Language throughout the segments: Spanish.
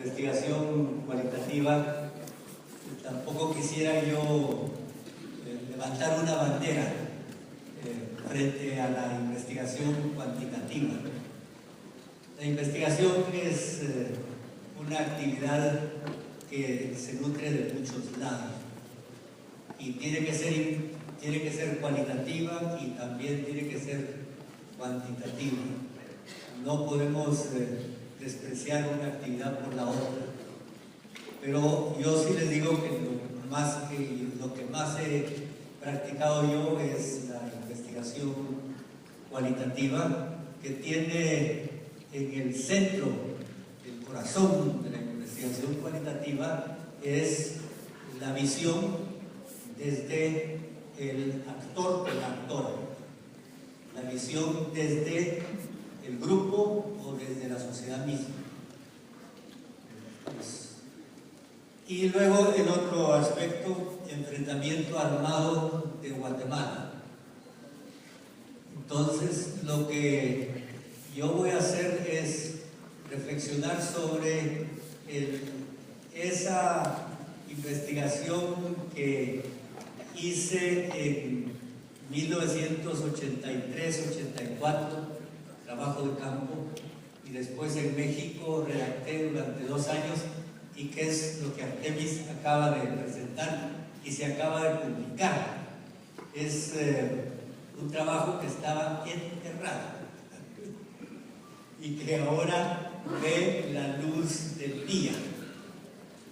investigación cualitativa, tampoco quisiera yo levantar una bandera frente a la investigación cuantitativa. La investigación es una actividad que se nutre de muchos lados y tiene que ser cualitativa y también tiene que ser cuantitativa. No podemos despreciar una actividad por la otra. Pero yo sí les digo que lo que más he practicado yo es la investigación cualitativa, que tiene en el centro, el corazón de la investigación cualitativa, es la visión desde el actor o la actora, la visión desde el grupo o desde la sociedad misma. Y luego el otro aspecto, enfrentamiento armado de Guatemala. Entonces, lo que yo voy a hacer es reflexionar sobre esa investigación que hice en 1983-84, trabajo de campo, y después en México redacté durante 2 años, y que es lo que Artemis acaba de presentar y se acaba de publicar. Es un trabajo que estaba enterrado y que ahora ve la luz del día,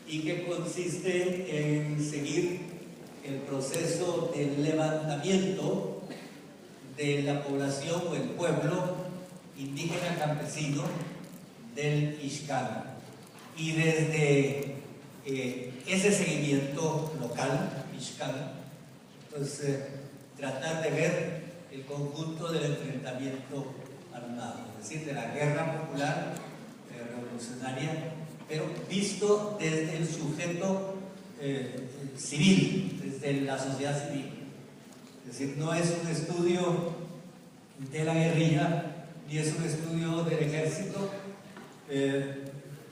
y que consiste en seguir el proceso del levantamiento de la población o el pueblo indígena campesino del Ixcal. Y desde ese seguimiento local, Ixcal, pues tratar de ver el conjunto del enfrentamiento armado, es decir, de la guerra popular revolucionaria, pero visto desde el sujeto civil, desde la sociedad civil. Es decir, no es un estudio de la guerrilla, ni es un estudio del ejército,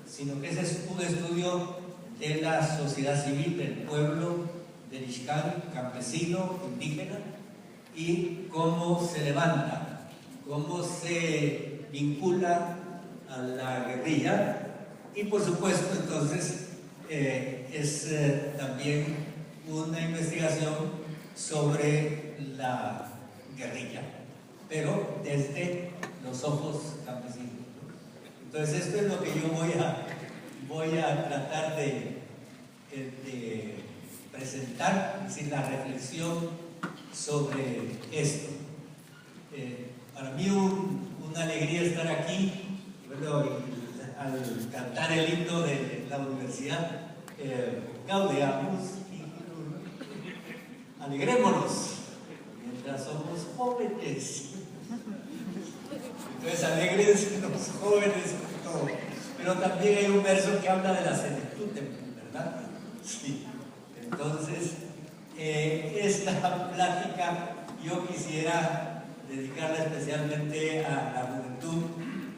sino que ese es un estudio de la sociedad civil, del pueblo del Ixcal, campesino, indígena, y cómo se levanta, cómo se vincula a la guerrilla. Y por supuesto, entonces, es también una investigación sobre la guerrilla, pero desde los ojos campesinos. Entonces, esto es lo que yo voy a tratar de presentar, es decir, la reflexión sobre esto. Para mí una alegría estar aquí. Bueno, al cantar el himno de la universidad, gaudeamos y alegrémonos mientras somos jóvenes. Entonces, alegres los jóvenes con todo. Pero también hay un verso que habla de la senectud, ¿verdad? Sí. Entonces, esta plática yo quisiera dedicarla especialmente a la juventud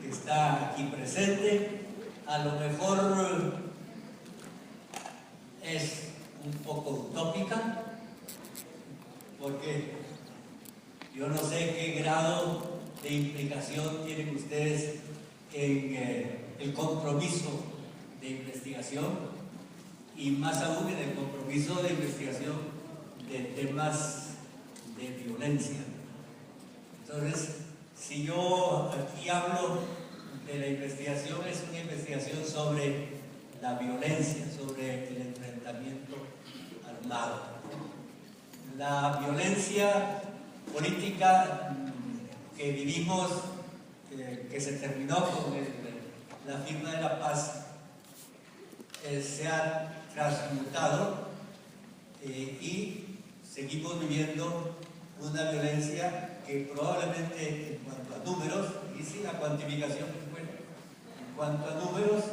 que está aquí presente. A lo mejor es un poco utópica, porque yo no sé qué grado de implicación tienen ustedes en el compromiso de investigación, y más aún en el compromiso de investigación de temas de violencia. Entonces, si yo aquí hablo de la investigación, es una investigación sobre la violencia, sobre el enfrentamiento armado. La violencia política que vivimos, que se terminó con la firma de la paz, se ha transmutado y seguimos viviendo una violencia que probablemente, en cuanto a números, y si la cuantificación es buena, en cuanto a números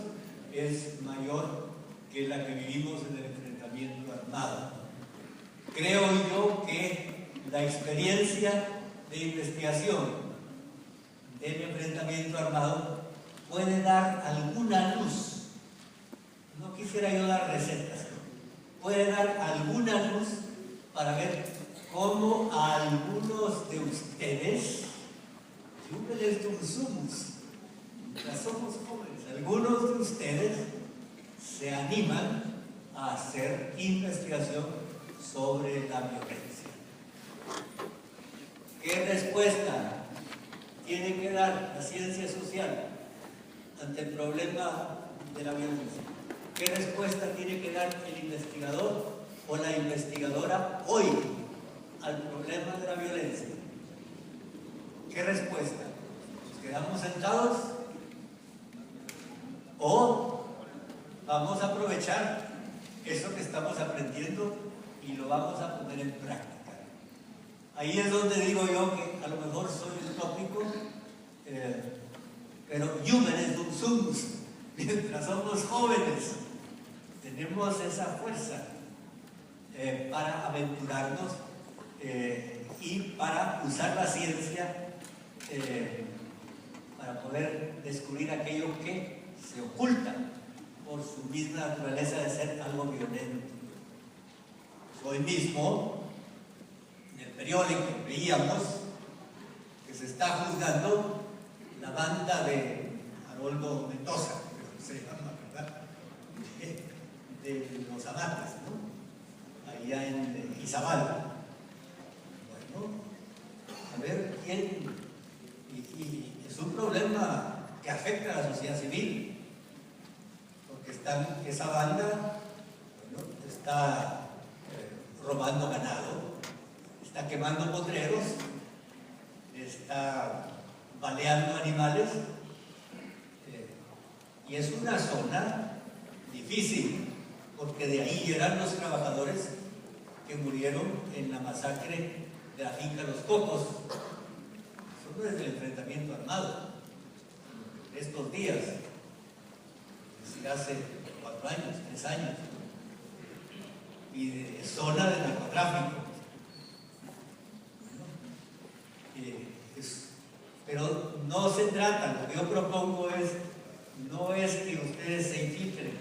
es mayor que la que vivimos en el enfrentamiento armado. Creo yo que la experiencia de investigación del enfrentamiento armado puede dar alguna luz quisiera yo dar recetas. Puede dar alguna luz para ver cómo a algunos de ustedes, Júbiles Tunsumus, ya somos jóvenes, algunos de ustedes se animan a hacer investigación sobre la violencia. ¿Qué respuesta tiene que dar la ciencia social ante el problema de la violencia? ¿Qué respuesta tiene que dar el investigador o la investigadora hoy al problema de la violencia? ¿Qué respuesta? ¿Nos quedamos sentados? ¿O vamos a aprovechar eso que estamos aprendiendo y lo vamos a poner en práctica? Ahí es donde digo yo que a lo mejor soy utópico, pero Júbiles Tunsumus, mientras somos jóvenes, tenemos esa fuerza para aventurarnos y para usar la ciencia para poder descubrir aquello que se oculta por su misma naturaleza de ser algo violento. Hoy mismo, en el periódico, veíamos que se está juzgando la banda de Haroldo Mendoza, se llama, ¿verdad? De los Amates, ¿no? Allá en Izabal. Bueno, a ver quién. Y es un problema que afecta a la sociedad civil, porque esa banda, bueno, está robando ganado, está quemando potreros, está baleando animales, y es una zona difícil, porque de ahí eran los trabajadores que murieron en la masacre de la finca Los Cocos. Eso no es del enfrentamiento armado, estos días, es decir, hace 4 años, 3 años, y de zona de narcotráfico. Pero no se trata, lo que yo propongo no es que ustedes se infiltren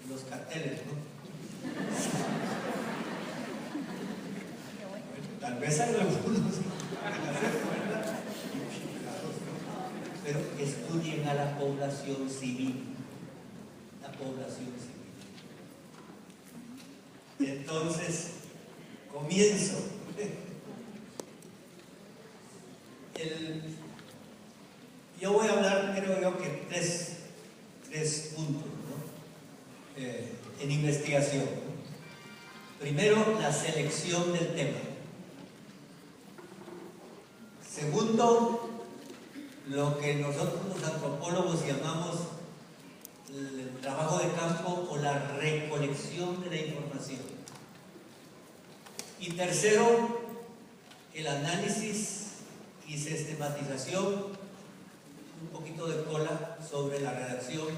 en los carteles, ¿no? Tal vez hay algunos que pero estudien a la población civil, la población civil. Entonces, comienzo. Yo voy a hablar, creo yo, que tres puntos, ¿no? En investigación. Primero, la selección del tema. Segundo, lo que nosotros los antropólogos llamamos el trabajo de campo o la recolección de la información. Y tercero, el análisis y sistematización, un poquito de cola sobre la redacción,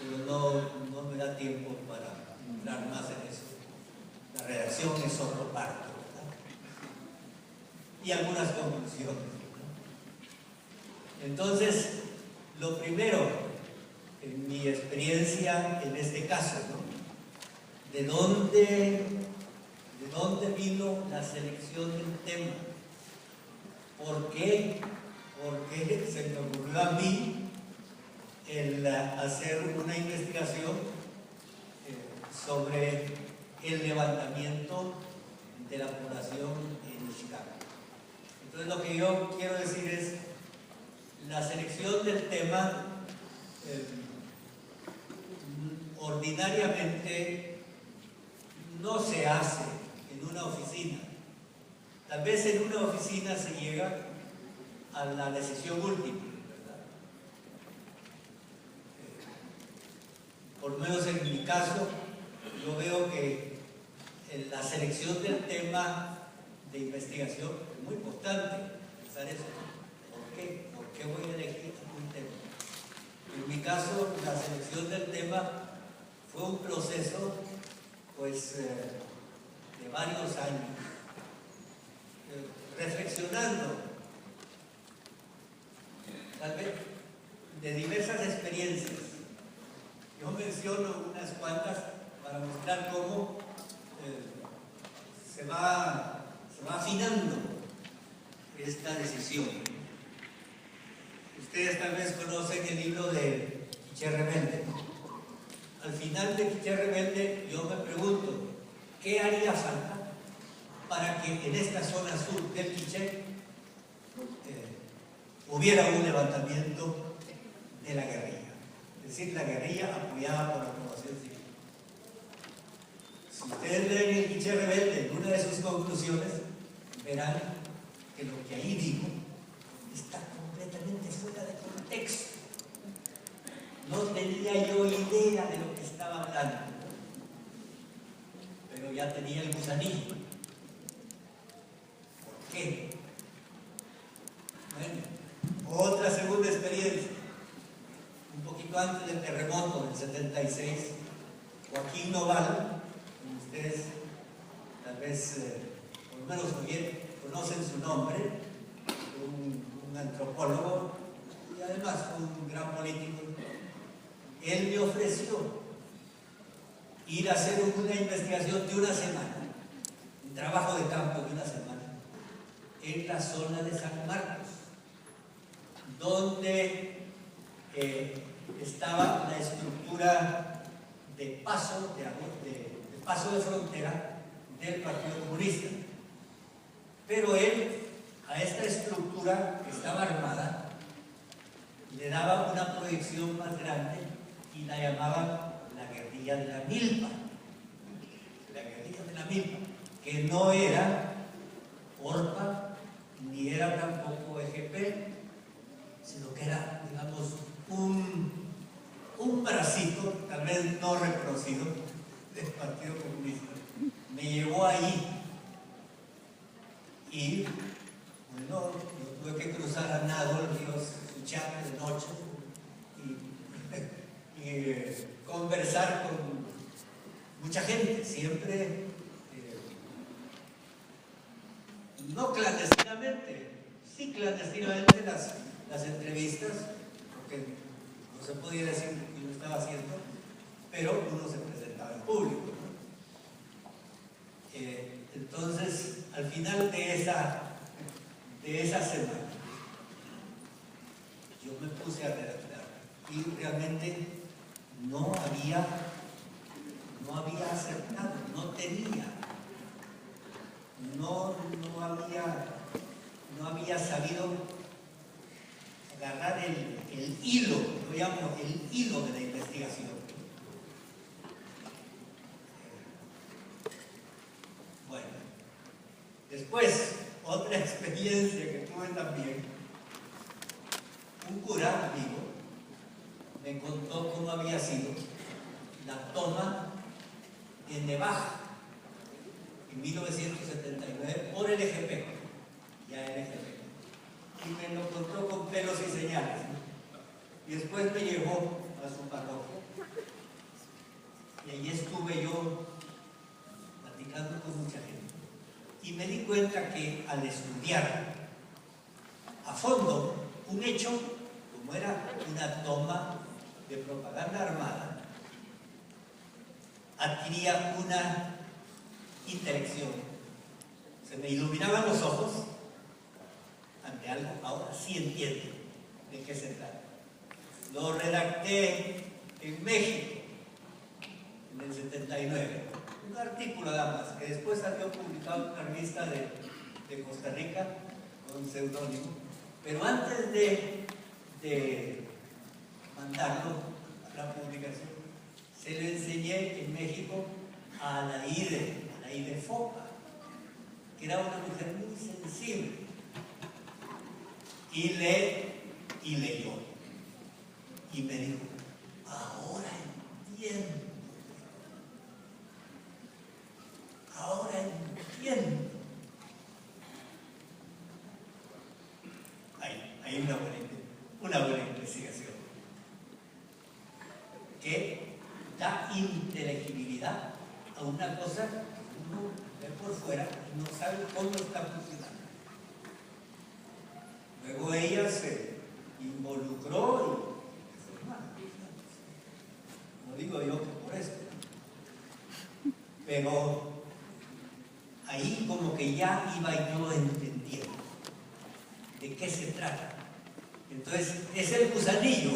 pero no me da tiempo para entrar más en eso. La redacción es otro parto, ¿verdad? Y algunas conclusiones, ¿no? Entonces, lo primero, en mi experiencia en este caso, ¿no? ¿De dónde vino la selección del tema? ¿Por qué se me ocurrió a mí el hacer una investigación sobre el levantamiento de la población en Chicago? Entonces, lo que yo quiero decir es, la selección del tema ordinariamente no se hace en una oficina. Tal vez en una oficina se llega a la decisión última, ¿verdad? Por lo menos en mi caso, yo veo que la selección del tema de investigación es muy importante, pensar eso. ¿Por qué? ¿Por qué voy a elegir un tema? En mi caso, la selección del tema fue un proceso, pues, de varios años, reflexionando, tal vez, de diversas experiencias. Yo menciono unas cuantas para mostrar cómo se va afinando esta decisión. Ustedes tal vez conocen el libro de Quiché Rebelde. Al final de Quiché Rebelde yo me pregunto, ¿qué haría falta para que en esta zona sur del Quiché hubiera un levantamiento de la guerrilla? Es decir, la guerrilla apoyada por la población civil. Si ustedes leen el Quiché Rebelde, en una de sus conclusiones, verán que lo que ahí digo está completamente fuera de contexto. No tenía yo idea de lo que estaba hablando, pero ya tenía el gusanillo. ¿Por qué? Bueno, otra segunda experiencia. Un poquito antes del terremoto del 76, Joaquín Noval, como ustedes tal vez por lo menos conocen su nombre, un antropólogo y además un gran político, él me ofreció ir a hacer una investigación de una semana, un trabajo de campo de una semana, en la zona de San Marcos, donde estaba la estructura de paso de frontera del Partido Comunista. Pero él, a esta estructura que estaba armada, le daba una proyección más grande y la llamaban la guerrilla de la milpa. La guerrilla de la milpa, que no era ORPA, ni era tampoco EGP, sino que era, digamos, un bracito, tal vez no reconocido, del Partido Comunista. Me llevó ahí y, bueno, yo tuve que cruzar a nado el río Suchiate de noche y conversar con mucha gente, siempre, no clandestinamente, sí clandestinamente las entrevistas, porque no se podía decir lo que yo estaba haciendo, pero uno se presentaba en público, ¿no? Entonces, al final de esa semana, yo me puse a redactar y realmente no había acertado, no había sabido agarrar el hilo, lo llamo el hilo de la investigación. Bueno, después, otra experiencia que tuve también, un cura amigo me contó cómo había sido la toma de Nevaja en 1979 por el EGP, ya el EGP. Y me lo contó con pelos y señales, ¿no? Y después me llevó a su parroquia y allí estuve yo platicando con mucha gente y me di cuenta que al estudiar a fondo un hecho como era una toma de propaganda armada, adquiría una intelección, se me iluminaban los ojos ante algo. Ahora sí entiendo de qué se trata. Lo redacté en México en el 79, un artículo nada más, que después salió publicado en una revista de Costa Rica con seudónimo, pero antes de mandarlo a la publicación, se lo enseñé en México a Alaide Fopa, que era una mujer muy sensible, y leyó y me dijo: ahora entiendo. Hay una buena investigación que da inteligibilidad a una cosa que uno ve por fuera y no sabe cómo está funcionando. Luego ella se involucró y no digo yo que por eso, pero ahí como que ya iba yo entendiendo de qué se trata. Entonces, es el gusanillo.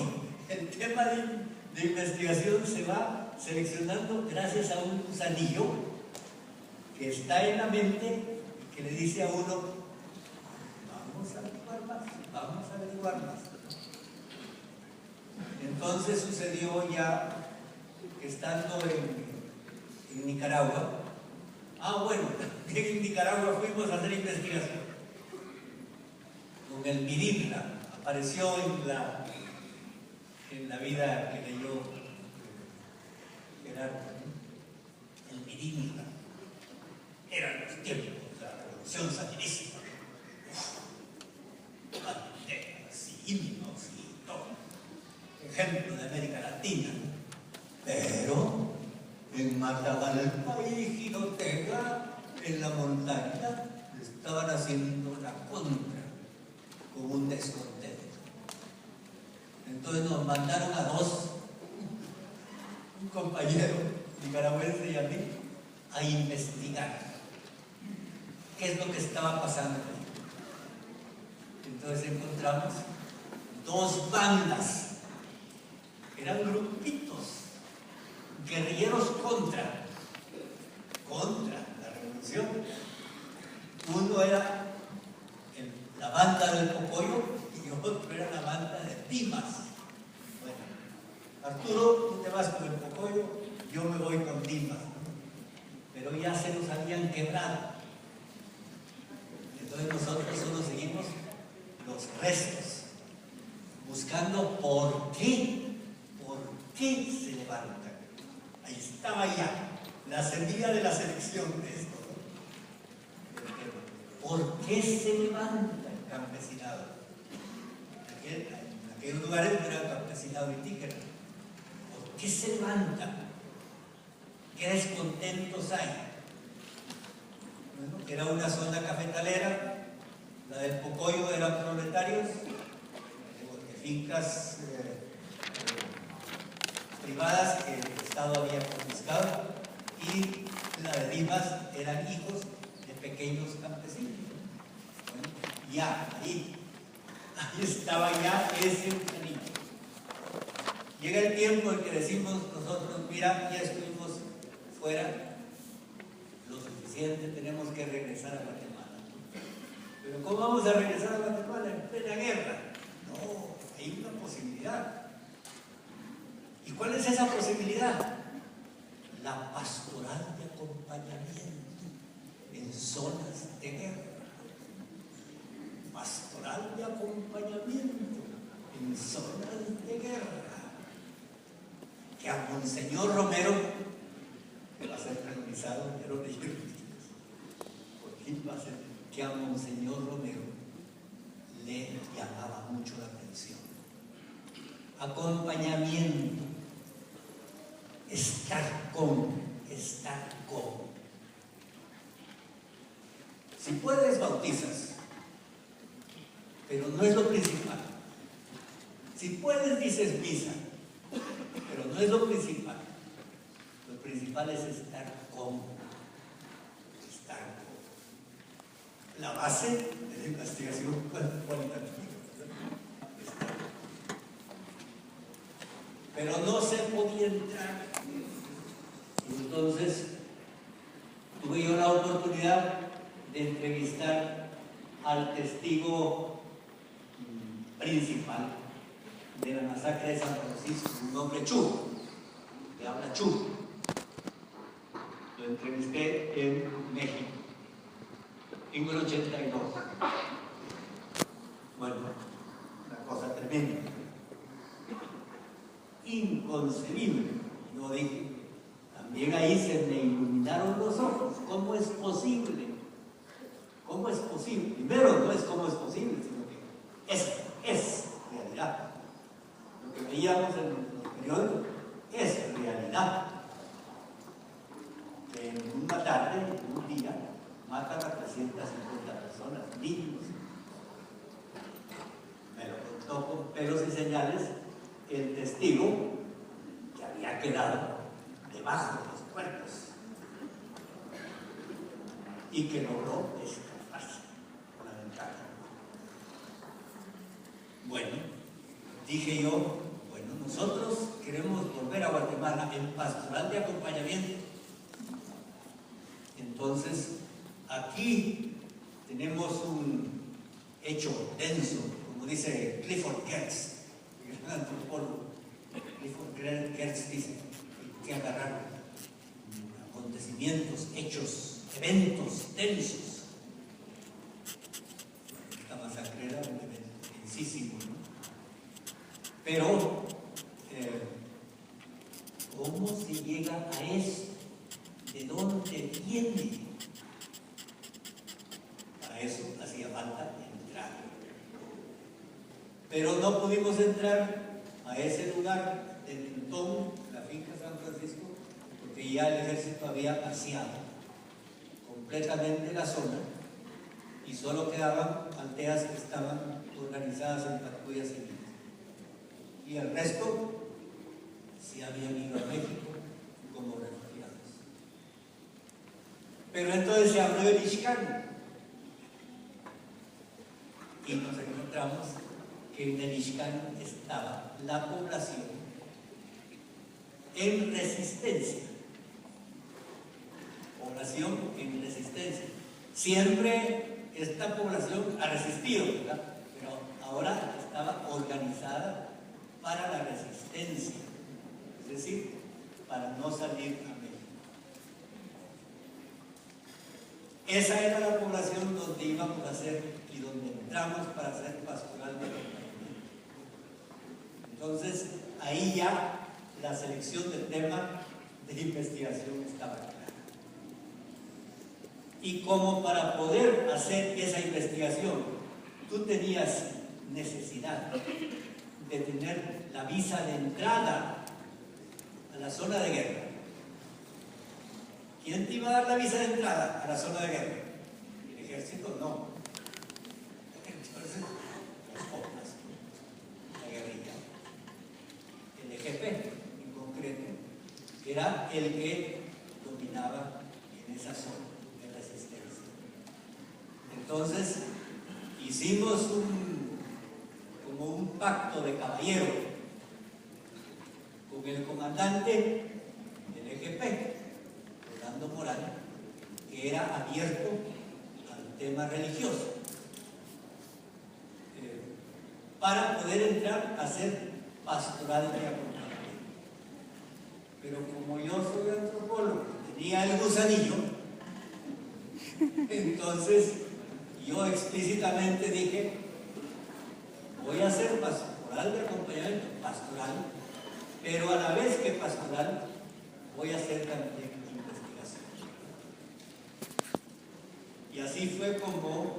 El tema de investigación se va seleccionando gracias a un gusanillo que está en la mente y que le dice a uno, vamos a averiguar más, vamos a averiguar más. Entonces sucedió ya que estando en Nicaragua, bueno, también en Nicaragua fuimos a hacer investigación con el Miribla, apareció en la vida que leyó Gerardo, el Miribla. Eran los tiempos de la Revolución Sandinista, banderas y himnos y todo, ejemplo de América Latina. Pero en Matagalpa y Jinotega, en la montaña, estaban haciendo la contra con un descontento. Entonces nos mandaron a dos, un compañero nicaragüense y a mí, a investigar qué es lo que estaba pasando ahí. Entonces encontramos dos bandas, eran grupitos, guerrilleros contra la revolución. Uno era la banda del Pocoyo y otro era la banda de Dimas. Bueno, Arturo, tú te vas con el Pocoyo, yo me voy con Dimas, pero ya se nos habían quebrado. Entonces nosotros solo seguimos los restos, buscando por qué se levantan. Ahí estaba ya la semilla de la selección de esto, ¿no? ¿Por qué se levanta el campesinado? En aquellos lugares no era campesinado indígena. ¿Por qué se levantan? ¿Qué descontentos hay? Bueno, era una zona cafetalera, la del Pocoyo eran proletarios, de fincas privadas que el Estado había confiscado, y la de Dimas eran hijos de pequeños campesinos. Bueno, ya, ahí estaba ya ese cariño. Llega el tiempo en que decimos nosotros, mira, ya estuvimos fuera lo suficiente, tenemos que regresar a Guatemala. Pero ¿cómo vamos a regresar a Guatemala en plena guerra? No, hay una posibilidad. ¿Y cuál es esa posibilidad? La pastoral de acompañamiento en zonas de guerra. Pastoral de acompañamiento en zonas de guerra. Que a Monseñor Romero, que va a ser canonizado, pero de ellos, ¿por qué va a ser? Que a Monseñor Romero le llamaba mucho la atención. Acompañamiento. Estar con. Si puedes, bautizas, pero no es lo principal. Si puedes, dices misa, pero no es lo principal. Lo principal es estar con. La base de la investigación cualitativa. Pero no se podía entrar. Entonces tuve yo la oportunidad de entrevistar al testigo principal de la masacre de San Francisco, un hombre chuco, que habla chuco. Lo entrevisté en México, en el 82. Bueno, una cosa tremenda, inconcebible. Yo dije, también ahí se me iluminaron los ojos. ¿Cómo es posible? ¿Cómo es posible? Primero, no es cómo es posible, sino que es realidad. Lo que veíamos en los periódicos es realidad. Que en una tarde, en un día, matan a 350 personas, niños. Me lo contó con pelos y señales el testigo que había quedado debajo de los cuerpos y que logró escaparse por la ventana. Bueno, dije yo, bueno, nosotros queremos volver a Guatemala en pastoral de acompañamiento. Entonces, aquí tenemos un hecho denso, como dice Clifford Geertz, el gran antropólogo. Clifford Geertz dice que agarrar acontecimientos, hechos, eventos densos. Esta masacre era un evento densísimo, ¿no? Pero, ¿cómo se llega a eso? ¿De dónde viene? Para eso hacía falta entrar. Pero no pudimos entrar a ese lugar de Tintón, la finca San Francisco, porque ya el ejército había vaciado completamente la zona y solo quedaban aldeas que estaban organizadas en patrullas civiles. Y el resto sí habían ido a México como refugiados. Pero entonces se abrió el Ixcán y nos encontramos que en el Ixcán estaba la población en resistencia. Población en resistencia. Siempre esta población ha resistido, ¿verdad? Pero ahora estaba organizada para la resistencia, es decir, para no salir a México. Esa era la población donde íbamos a hacer y donde entramos para hacer pastoral de acompañamiento. Entonces, ahí ya la selección del tema de investigación estaba clara. Y como para poder hacer esa investigación, tú tenías necesidad de tener la visa de entrada a la zona de guerra. ¿Quién te iba a dar la visa de entrada a la zona de guerra? El ejército no. Entonces, las OPLAS, la guerrilla. El EGP, en concreto, era el que dominaba en esa zona de resistencia. Entonces, hicimos como un pacto de caballero con el comandante del EGP, Rolando Morán, que era abierto al tema religioso, para poder entrar a hacer pastoral de acompañamiento. Pero como yo soy antropólogo, tenía el gusanillo, entonces yo explícitamente dije, voy a hacer pastoral de acompañamiento, pastoral, pero a la vez que pastoral, voy a hacer también investigación. Y así fue como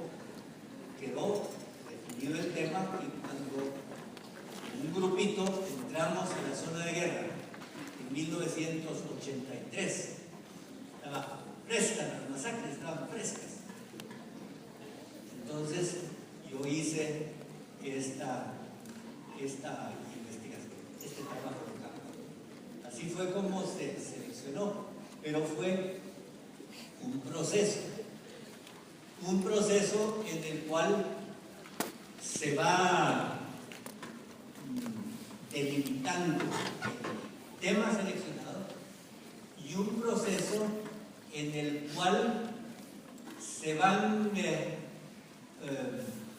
quedó definido el tema, y cuando en un grupito entramos en la zona de guerra en 1983, estaba fresca, las masacres estaban frescas. Entonces yo hice esta investigación, este trabajo de campo. Así fue como se seleccionó, pero fue un proceso en el cual se va delimitando el tema seleccionado y un proceso en el cual se van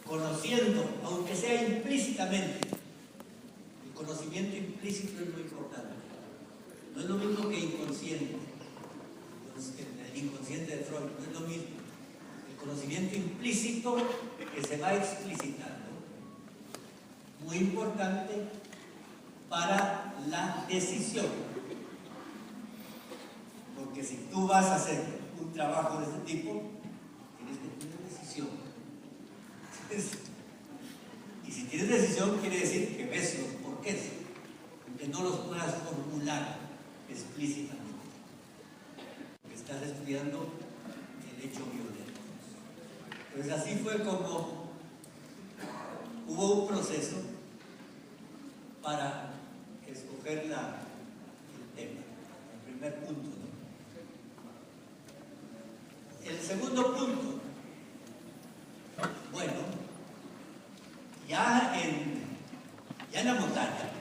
conociendo, aunque sea implícitamente. El conocimiento implícito es muy importante. No es lo mismo que inconsciente. El inconsciente de Freud no es lo mismo. El conocimiento implícito que se va explicitando. Muy importante para la decisión. Porque si tú vas a hacer un trabajo de este tipo, tienes que tener decisión. Y si tienes decisión, quiere decir que ves los porqués, aunque no los puedas formular explícitamente. Porque estás estudiando el hecho violento. Pues así fue como hubo un proceso para escoger el tema. En primer punto, ¿no? El segundo punto, bueno, ya en la montaña,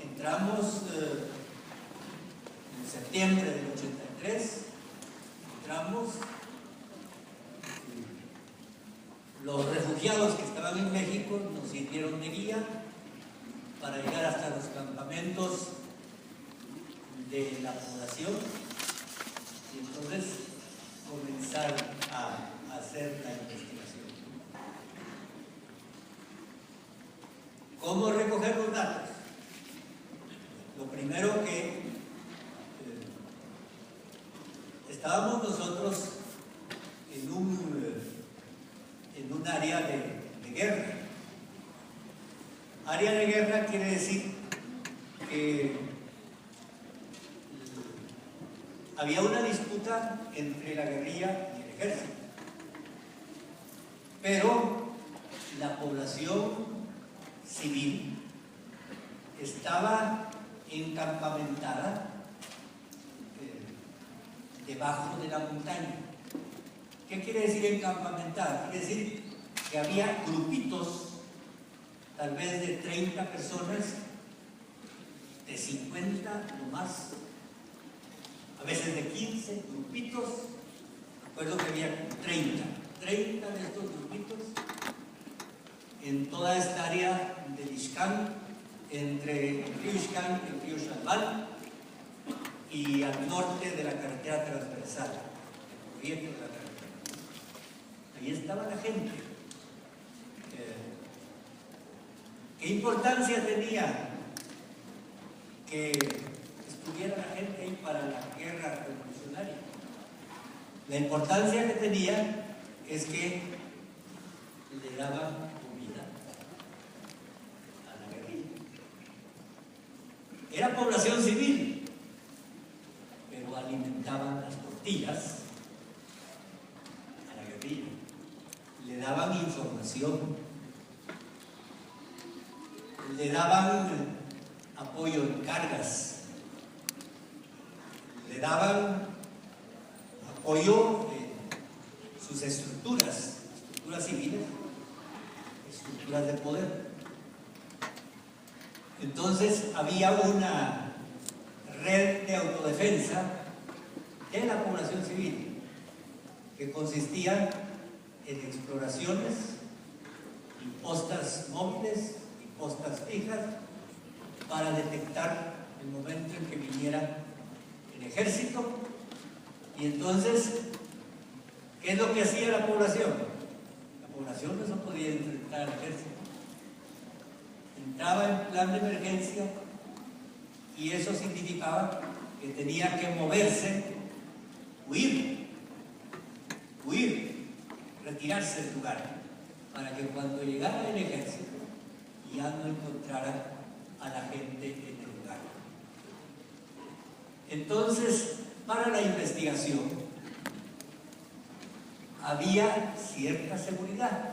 entramos en septiembre del 83, entramos, los refugiados que estaban en México nos sirvieron de guía para llegar hasta los campamentos de la población y entonces comenzar a hacer la investigación. ¿Cómo recoger los datos? Lo primero que estábamos nosotros en un área de guerra. Área de guerra quiere decir que había una disputa entre la guerrilla y el ejército, pero la población civil estaba encampamentada debajo de la montaña. ¿Qué quiere decir encampamentada? Quiere decir que había grupitos, tal vez de 30 personas, de 50 no más, a veces de 15 grupitos. Recuerdo que había 30 de estos grupitos en toda esta área de Ixcán, entre el río Ixcán y el río Xalbal, y al norte de la carretera transversal, el oriente de la carretera. Ahí estaba la gente. ¿Qué importancia tenía que estuviera la gente ahí para la guerra revolucionaria? La importancia que tenía es que le daban comida a la guerrilla. Era población civil, pero alimentaban las tortillas a la guerrilla. Le daban información, le daban apoyo en cargas, le daban apoyo en sus estructuras civiles, estructuras de poder. Entonces había una red de autodefensa de la población civil que consistía en exploraciones y postas móviles y postas fijas para detectar el momento en que viniera el ejército. Y entonces, ¿qué es lo que hacía la población? La población no se podía enfrentar al ejército. Entraba en plan de emergencia y eso significaba que tenía que moverse, huir, retirarse del lugar, para que cuando llegara el ejército ya no encontrara a la gente en el lugar. Entonces, para la investigación había cierta seguridad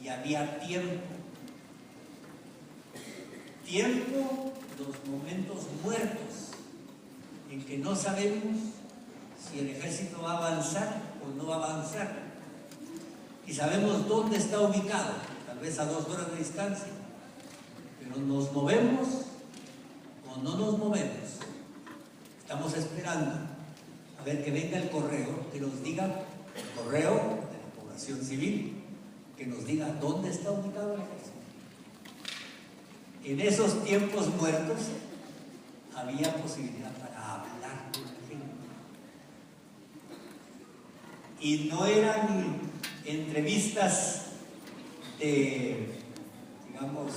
y había tiempo, los momentos muertos en que no sabemos si el ejército va a avanzar o no va a avanzar, y sabemos dónde está ubicado, tal vez a 2 horas de distancia, pero nos movemos o no nos movemos. Estamos esperando a ver que venga el correo, que nos diga, el correo de la población civil, que nos diga dónde está ubicado el ejército. En esos tiempos muertos había posibilidad para hablar con la gente. Y no eran entrevistas de, digamos,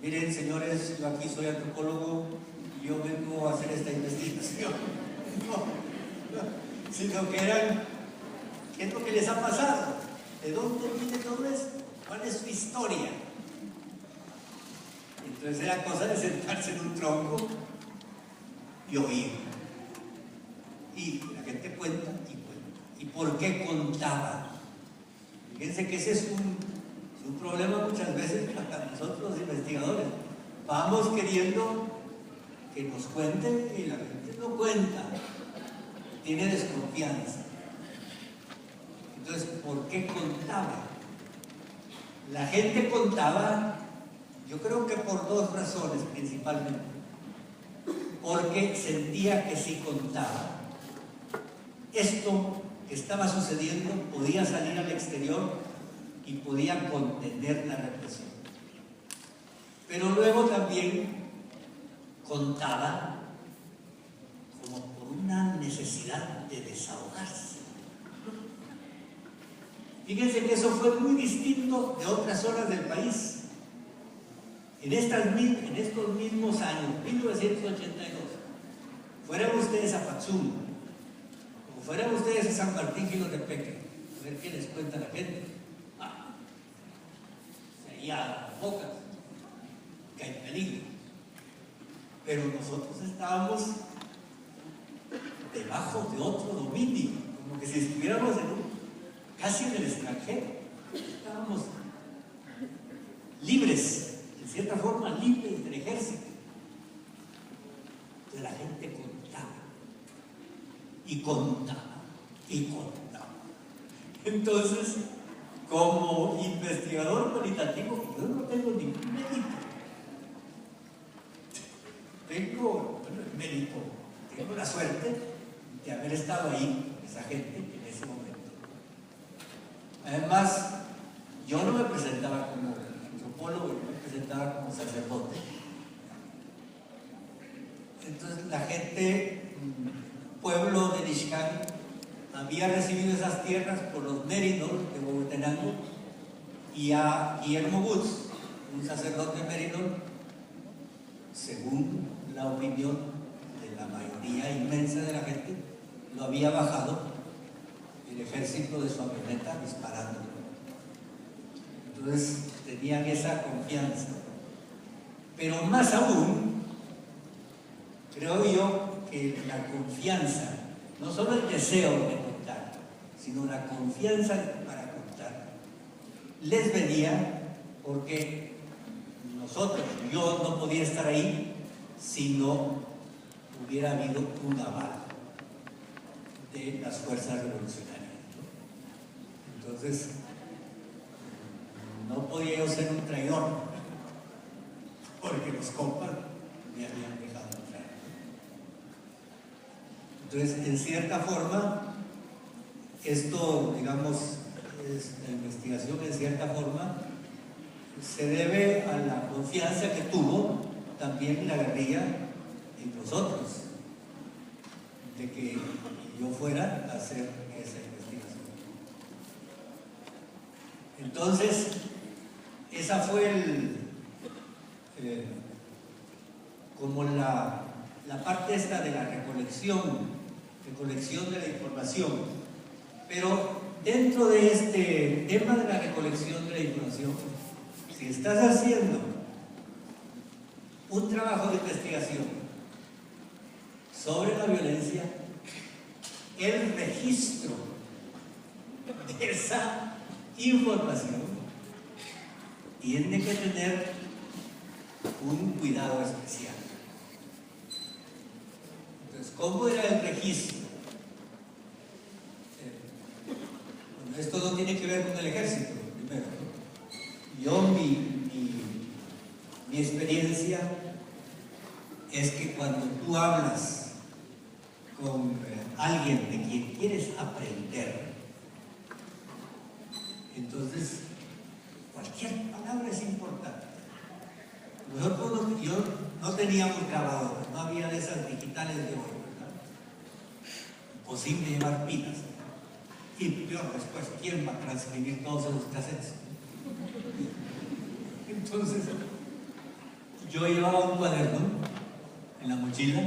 miren señores, yo aquí soy antropólogo y yo vengo a hacer esta investigación. No, sino que eran, ¿qué es lo que les ha pasado? ¿De dónde viene todo esto? ¿Cuál es su historia? Entonces era cosa de sentarse en un tronco y oír. Y la gente cuenta y cuenta. ¿Y por qué contaba? Fíjense que ese es un problema muchas veces para nosotros los investigadores. Vamos queriendo que nos cuente, y la gente no cuenta, tiene desconfianza. Entonces, ¿por qué contaba? La gente contaba, yo creo que por dos razones principalmente. Porque sentía que si contaba, esto que estaba sucediendo podía salir al exterior y podía contener la represión. Pero luego también contaba como por una necesidad de desahogarse. Fíjense que eso fue muy distinto de otras zonas del país. En estos mismos años, 1982, fueran ustedes a Patzum, o fueran ustedes a San Martín Jilotepeque, a ver qué les cuenta la gente. Se oía bocas, que hay peligro. Pero nosotros estábamos debajo de otro dominio, como que si estuviéramos casi en el extranjero. Estábamos libres, de cierta forma libres del ejército. Entonces la gente contaba y contaba y contaba. Entonces, como investigador cualitativo, yo no tengo ningún mérito. Tengo la suerte de haber estado ahí, esa gente, en ese momento. Además, yo no me presentaba como antropólogo, yo me presentaba como sacerdote. Entonces la gente, pueblo de Nixcán, había recibido esas tierras por los mérinos de Huehuetenango, y a Guillermo Woods, un sacerdote mérino, según la opinión de la mayoría inmensa de la gente, lo había bajado el ejército de su avioneta disparando. Entonces tenían esa confianza. Pero más aún, creo yo que la confianza, no solo el deseo de contar, sino la confianza para contar, les venía porque yo no podía estar ahí si no hubiera habido un aval de las fuerzas revolucionarias. Entonces, no podía yo ser un traidor, porque los compas me habían dejado entrar. Entonces, en cierta forma, esto, digamos, la investigación en cierta forma se debe a la confianza que tuvo también la guerrilla en nosotros, de que yo fuera a hacer esa investigación. Entonces, esa fue como la parte esta de la recolección de la información. Pero dentro de este tema de la recolección de la información, si estás haciendo un trabajo de investigación sobre la violencia, el registro de esa información tiene que tener un cuidado especial. Entonces, ¿cómo era el registro? Bueno, esto no tiene que ver con el ejército, primero. Yo, mi experiencia es que cuando tú hablas con alguien de quien quieres aprender, entonces cualquier palabra es importante. Yo no teníamos grabadoras, no había de esas digitales de hoy, ¿verdad? Imposible llevar pilas. Y peor después, ¿quién va a transcribir todos esos cassettes? Entonces, yo llevaba un cuaderno en la mochila,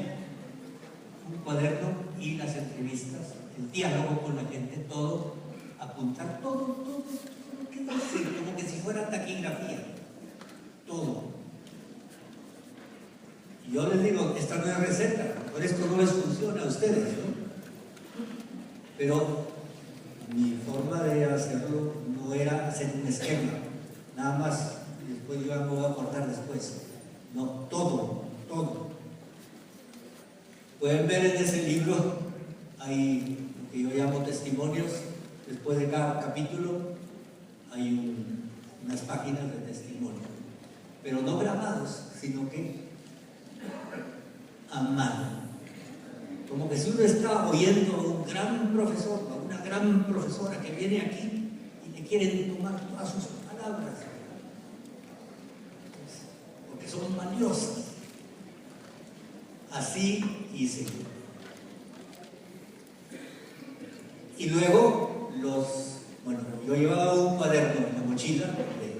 un cuaderno y las entrevistas, el diálogo con la gente, todo, apuntar todo, ¿qué va a decir? Como que si fuera taquigrafía, todo. Y yo les digo, esta no es receta, por esto no les funciona a ustedes, ¿no? Pero mi forma de hacerlo no era hacer un esquema, nada más, y después yo me voy a cortar después. No, todo. Pueden ver en ese libro, hay lo que yo llamo testimonios. Después de cada capítulo hay unas páginas de testimonio, pero no grabados, sino que a mano. Como que si uno está oyendo a un gran profesor o a una gran profesora que viene aquí y le quieren tomar todas sus palabras, porque son valiosas. Así hice yo. Y luego yo llevaba un cuaderno en la mochila donde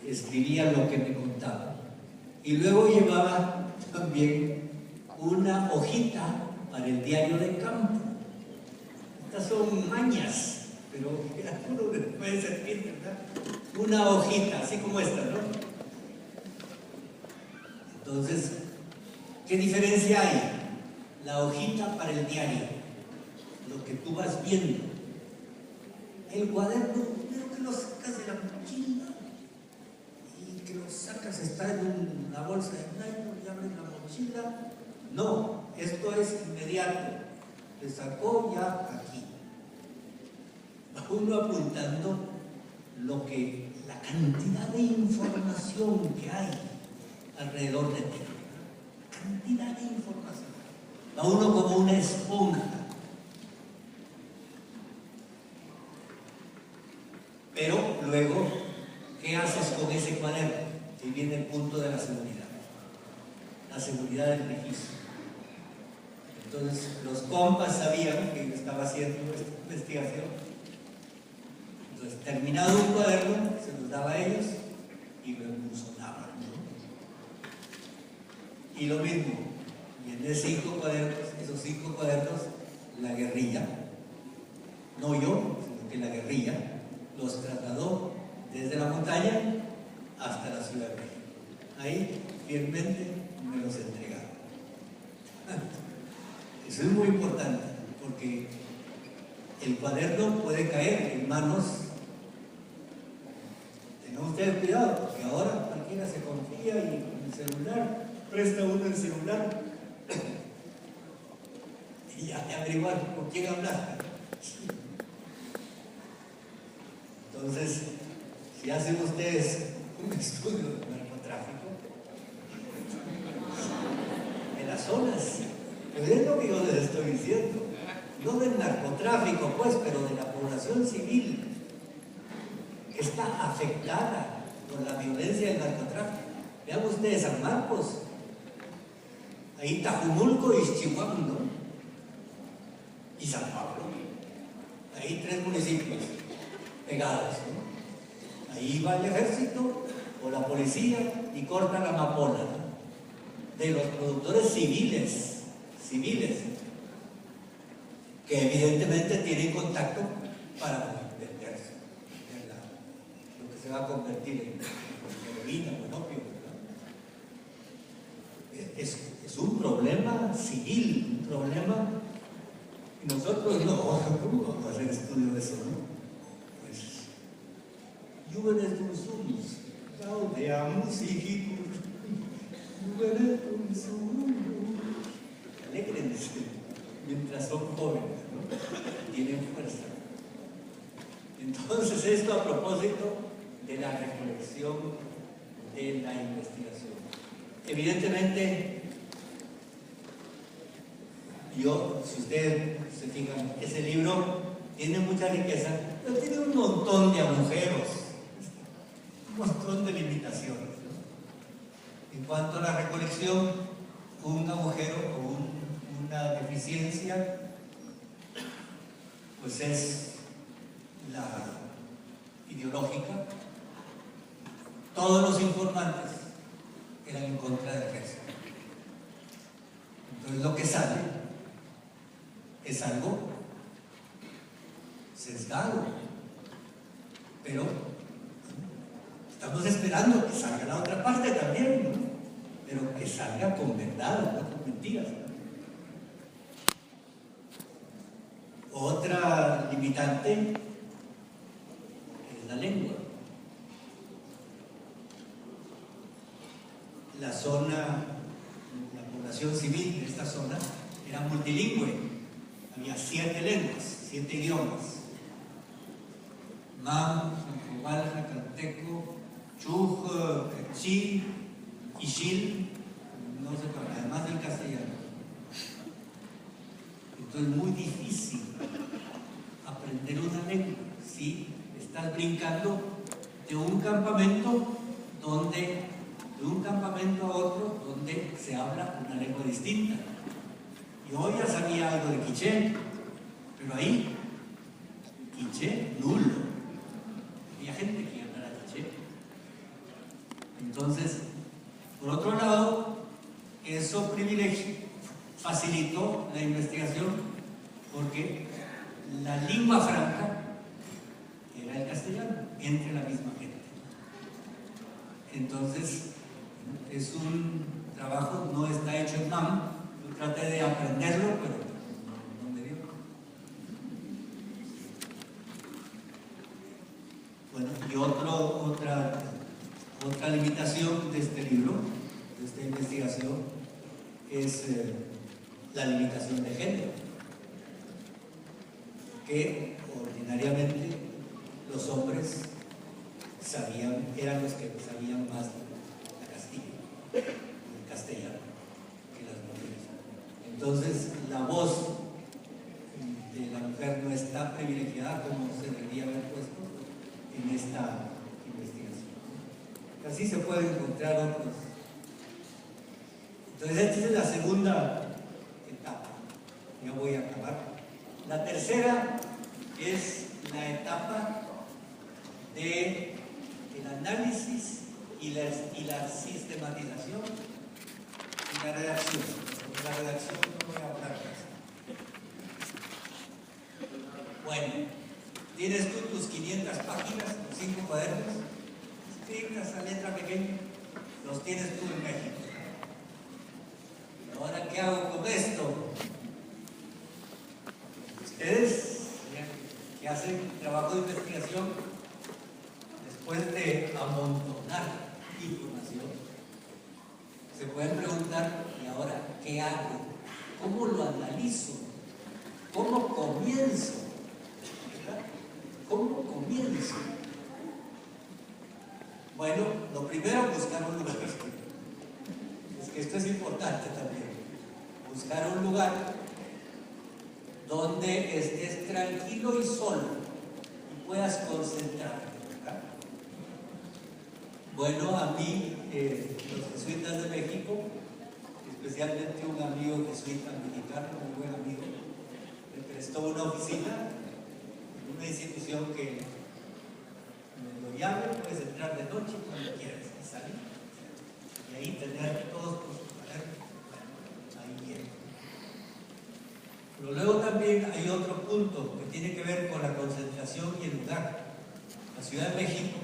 escribía lo que me contaba. Y luego llevaba también una hojita para el diario de campo. Estas son mañas, pero a uno le puede servir, ¿verdad? Una hojita, así como esta, ¿no? Entonces, ¿qué diferencia hay? La hojita para el diario, lo que tú vas viendo. El cuaderno, primero que lo sacas de la mochila y que lo sacas, está en una bolsa de nylon y abres la mochila. No, esto es inmediato. Le sacó ya aquí. Va uno apuntando la cantidad de información que hay alrededor de ti. Cantidad de información. Va uno como una esponja. Pero luego, ¿qué haces con ese cuaderno? Ahí viene el punto de la seguridad. La seguridad del registro. Entonces, los compas sabían que yo estaba haciendo esta investigación. Entonces, terminado un cuaderno, se los daba a ellos y lo embuzonaban, ¿no? Y lo mismo, vienen esos 5 cuadernos, la guerrilla, no yo, sino que la guerrilla los trasladó desde la montaña hasta la Ciudad de México. Ahí fielmente me los entregaron. Eso es muy importante, porque el cuaderno puede caer en manos. Tengan ustedes cuidado, porque ahora cualquiera se confía y con el celular, presta uno el celular y ya te averiguar con quién hablar. Entonces, si hacen ustedes un estudio de narcotráfico en las zonas, pues es lo que yo les estoy diciendo, no del narcotráfico pues, pero de la población civil que está afectada por la violencia del narcotráfico. Vean ustedes San Marcos, ahí Tajumulco y Chihuahua, ¿no? Y San Pablo, ahí 3 municipios pegados, ¿no? Ahí va el ejército o la policía y corta la amapola, ¿no? De los productores civiles, que evidentemente tienen contacto para venderse, lo que se va a convertir en heroína o en opio, ¿verdad? Es un problema civil, un problema, y nosotros ¿cómo vamos a hacer estudio de eso, no? Jóvenes consumos, gaudeamus hijitus, jóvenes consumos. Alégrense mientras son jóvenes, ¿no? Tienen fuerza. Entonces, esto a propósito de la reflexión de la investigación. Evidentemente, si ustedes se fijan, ese libro tiene mucha riqueza, pero tiene un montón de agujeros. Un montón de limitaciones, ¿no? En cuanto a la recolección, un agujero o una deficiencia, pues es la ideológica. Todos los informantes eran en contra del ejército. Entonces lo que sale es algo sesgado, pero estamos esperando que salga la otra parte también, ¿no? Pero que salga con verdad, no con mentiras, ¿no? Otra limitante es la lengua. La población civil de esta zona era multilingüe, había 7 lenguas, 7 idiomas. Mam, Jacobal, Jacalteco, Chuj, Quechil, Ixil, no sé cuál, además del castellano. Entonces es muy difícil aprender una lengua si estás brincando de un campamento a otro donde se habla una lengua distinta. Yo ya sabía algo de quiché, pero ahí quiché nulo. Había gente que hablara quiché. Entonces, por otro lado, eso facilitó la investigación porque la lengua franca era el castellano entre la misma gente. Entonces, es un trabajo, no está hecho en MAM. Yo traté de aprenderlo, pero no me dio. Bueno, y otra limitación de este libro, de esta investigación, es la limitación de género, que ordinariamente los hombres eran los que sabían más la Castilla, el castellano, que las mujeres. Entonces, la voz de la mujer no está privilegiada como se debería haber puesto en esta investigación. Así se pueden encontrar otros. Entonces, esta es la segunda etapa. Ya voy a acabar. La tercera es la etapa del análisis y la sistematización y la redacción. Porque la redacción no voy a hablar de eso. Bueno, tienes tú tus 500 páginas, tus 5 cuadernos, escritas a letra pequeña, los tienes tú en México. Ahora, ¿qué hago con esto? Ustedes que hacen trabajo de investigación, después de amontonar información, se pueden preguntar, ¿y ahora qué hago? ¿Cómo lo analizo? ¿Cómo comienzo? ¿Verdad? ¿Cómo comienzo? Bueno, lo primero, buscar un lugar. Es que esto es importante también. Buscar un lugar donde estés tranquilo y solo y puedas concentrarte. ¿Verdad? Bueno, a mí, los jesuitas de México, especialmente un amigo jesuita mexicano, muy buen amigo, me prestó una oficina en una institución que me lo llame, puedes entrar de noche cuando quieras y salir. Y ahí tener todos tus cuadernos, ahí bien. Pero luego también hay otro punto que tiene que ver con la concentración y el lugar. La Ciudad de México,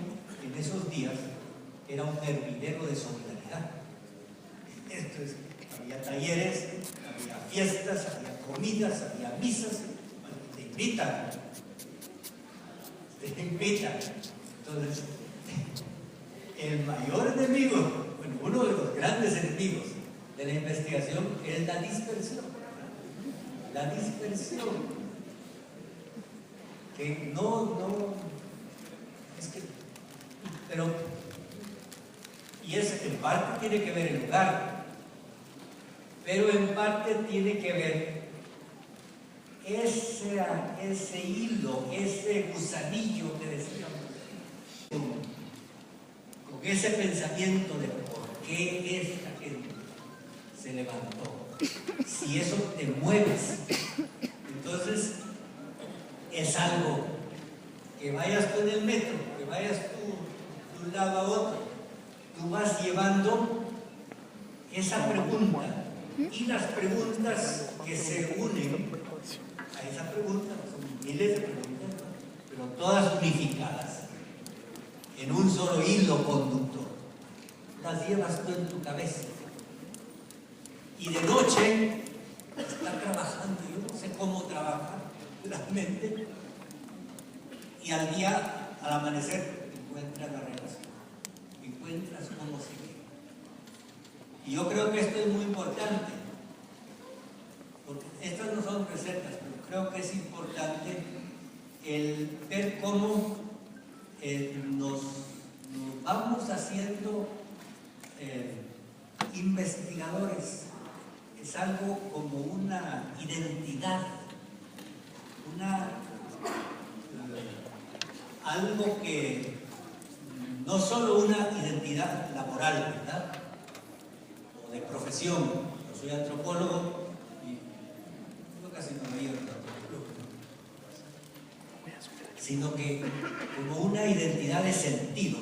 en esos días, era un hervidero de solidaridad. Esto es, había talleres, había fiestas, había comidas, había misas. Bueno, te invitan. Entonces, el mayor enemigo, bueno, uno de los grandes enemigos de la investigación es la dispersión. La dispersión, que es que, pero, y es en parte tiene que ver el lugar, pero en parte tiene que ver ese hilo, ese gusanillo que decíamos, con ese pensamiento de por qué esta gente se levantó. Si eso te mueves, entonces es algo que vayas tú en el metro, que vayas tú de un lado a otro, tú vas llevando esa pregunta y las preguntas que se unen a esa pregunta, son miles de preguntas, pero todas unificadas en un solo hilo conductor, las llevas tú en tu cabeza. Y de noche está trabajando, yo no sé cómo trabaja la mente, y al día, al amanecer, encuentras la relación, encuentras cómo seguir. Y yo creo que esto es muy importante, porque estas no son recetas, pero creo que es importante el ver cómo nos vamos haciendo investigadores. Es algo como una identidad, algo que no solo una identidad laboral, ¿verdad? O de profesión. Yo soy antropólogo y yo casi no veía antropólogo, sino que como una identidad de sentido,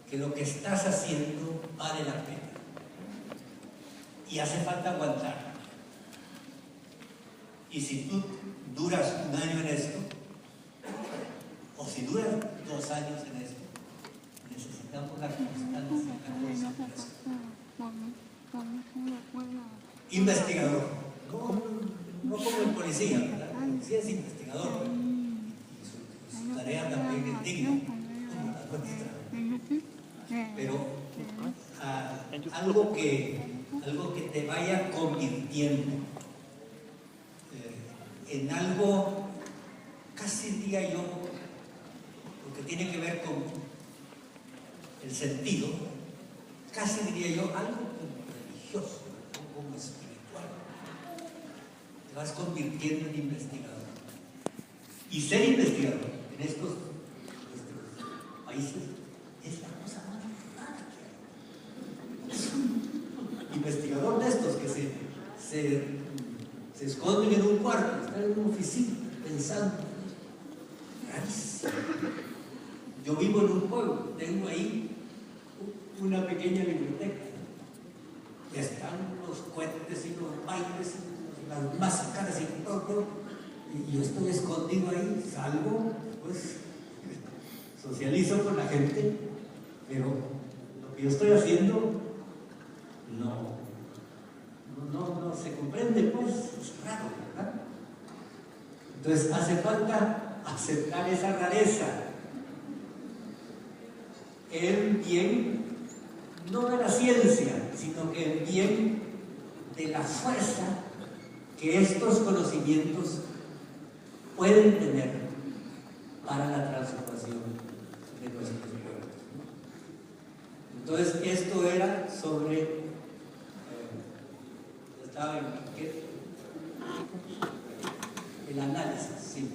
que lo que estás haciendo vale la pena y hace falta aguantar. Y si tú duras un año en esto, o si duras 2 años en esto, necesitamos la constancia, la concentración. Investigador, no como el policía, ¿verdad? El policía es investigador, y su tarea también es digna, como la nuestra. Pero algo que te vaya convirtiendo en algo, casi diría yo, lo que tiene que ver con el sentido, casi diría yo, algo como religioso, algo como espiritual. Te vas convirtiendo en investigador. Y ser investigador en estos países es la cosa más rara que hay. Es un investigador de estos que se esconden en un cuarto, están en una oficina pensando. Rarísimo. Yo vivo en un pueblo, tengo ahí una pequeña biblioteca. Y están los cohetes y los bailes, y las máscaras y todo. Y yo estoy escondido ahí, salgo, pues socializo con la gente, pero lo que yo estoy haciendo no se comprende, pues es raro, ¿verdad? Entonces hace falta aceptar esa rareza. El bien, no de la ciencia, sino que el bien de la fuerza que estos conocimientos pueden tener para la transformación de nuestros pueblos. Entonces, esto era sobre, estaba en el análisis, sí.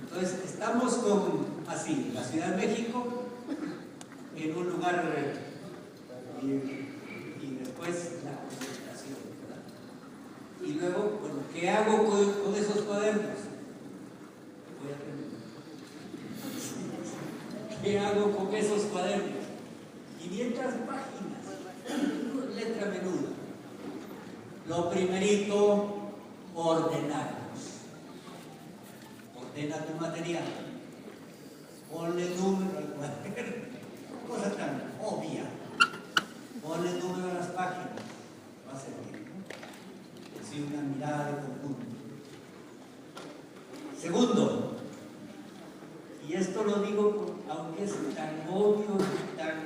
Entonces, estamos con, así, la Ciudad de México, en un lugar, y después la concentración, ¿verdad? Y luego, bueno, ¿qué hago con esos cuadernos? ¿Qué hago con esos cuadernos? 500 páginas, letra menuda. Lo primerito, ordenarlos. Ordena tu material. Ponle número al cuaderno. Cosa tan obvia. Ponle número a las páginas. Va a servir, ¿no? Es decir, una mirada de conjunto. Segundo, y esto lo digo aunque es tan obvio y tan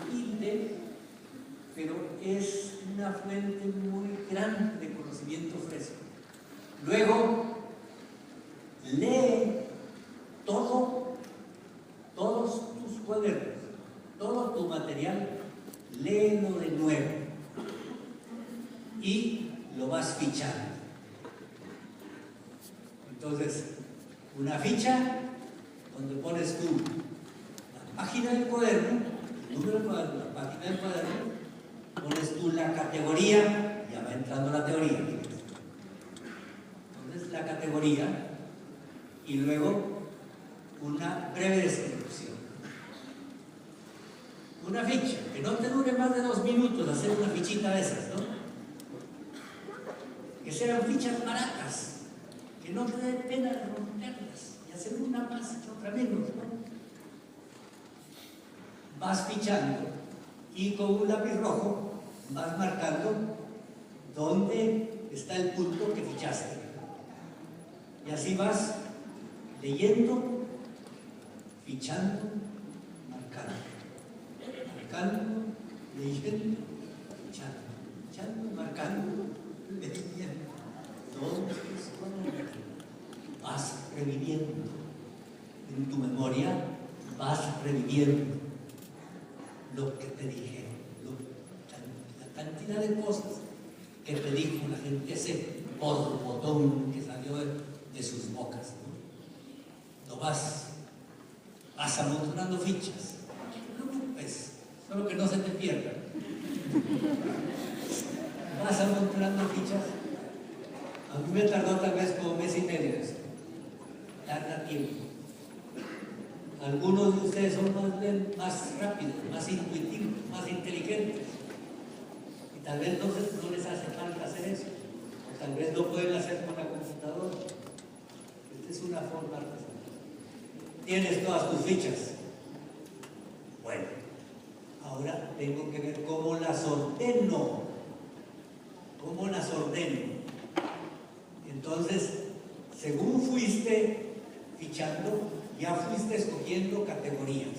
humilde, pero es una fuente muy grande de conocimiento fresco. Luego, lee todos tus cuadernos, todo tu material, léelo de nuevo y lo vas fichando. Entonces, una ficha donde pones tú la página del cuaderno, el número del cuaderno, la página del cuaderno, pones tú la categoría, ya va entrando la teoría. Entonces, la categoría y luego una breve descripción. Una ficha, que no te dure más de 2 minutos hacer una fichita de esas, ¿no? Que sean fichas baratas, que no te dé pena romperlas y hacer una más y otra menos, ¿no? Vas fichando y con un lápiz rojo vas marcando dónde está el punto que fichaste. Y así vas leyendo, fichando, marcando, leyendo, fichando, marcando, leyendo. vas reviviendo. En tu memoria vas reviviendo lo que te dije, la cantidad de cosas que te dijo la gente, ese borbotón que salió de sus bocas, ¿no? Lo vas amontonando fichas. No te preocupes, solo que no se te pierda. Vas amontonando fichas. A mí me tardó tal vez como mes y medio eso. Tarda tiempo. Algunos de ustedes son más rápidos, más intuitivos, más inteligentes. Y tal vez no les hace falta hacer eso. O tal vez lo pueden hacer con la computadora. Esta es una forma artesanal. Tienes todas tus fichas. Bueno, ahora tengo que ver cómo las ordeno. ¿Cómo las ordeno? Entonces, según fuiste fichando, ya fuiste escogiendo categorías.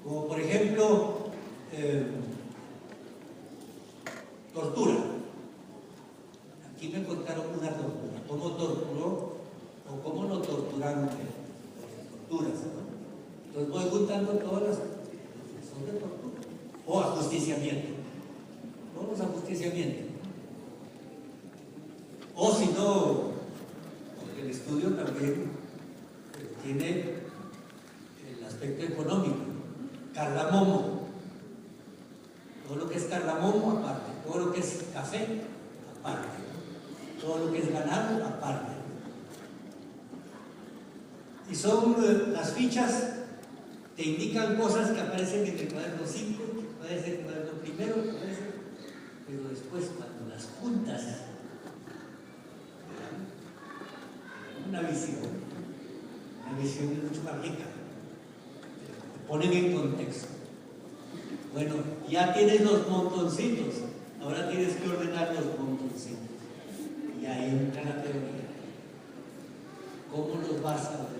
Como por ejemplo, tortura. Aquí me contaron una tortura. ¿Cómo torturó o cómo lo torturaron? Torturas, ¿no? Entonces voy juntando todas las que son de tortura. O ajusticiamiento. Todos los ajusticiamientos. O si no, porque el estudio también tiene el aspecto económico. Cardamomo. Todo lo que es cardamomo aparte. Todo lo que es café aparte. Todo lo que es ganado aparte. Y son las fichas, te indican cosas que aparecen en el cuaderno 5, que aparecen en el cuaderno primero, pero después cuando las juntas, una visión mucho más rica, te ponen en contexto. Bueno, ya tienes los montoncitos, ahora tienes que ordenar los montoncitos. Y ahí entra la teoría. ¿Cómo los vas a ordenar?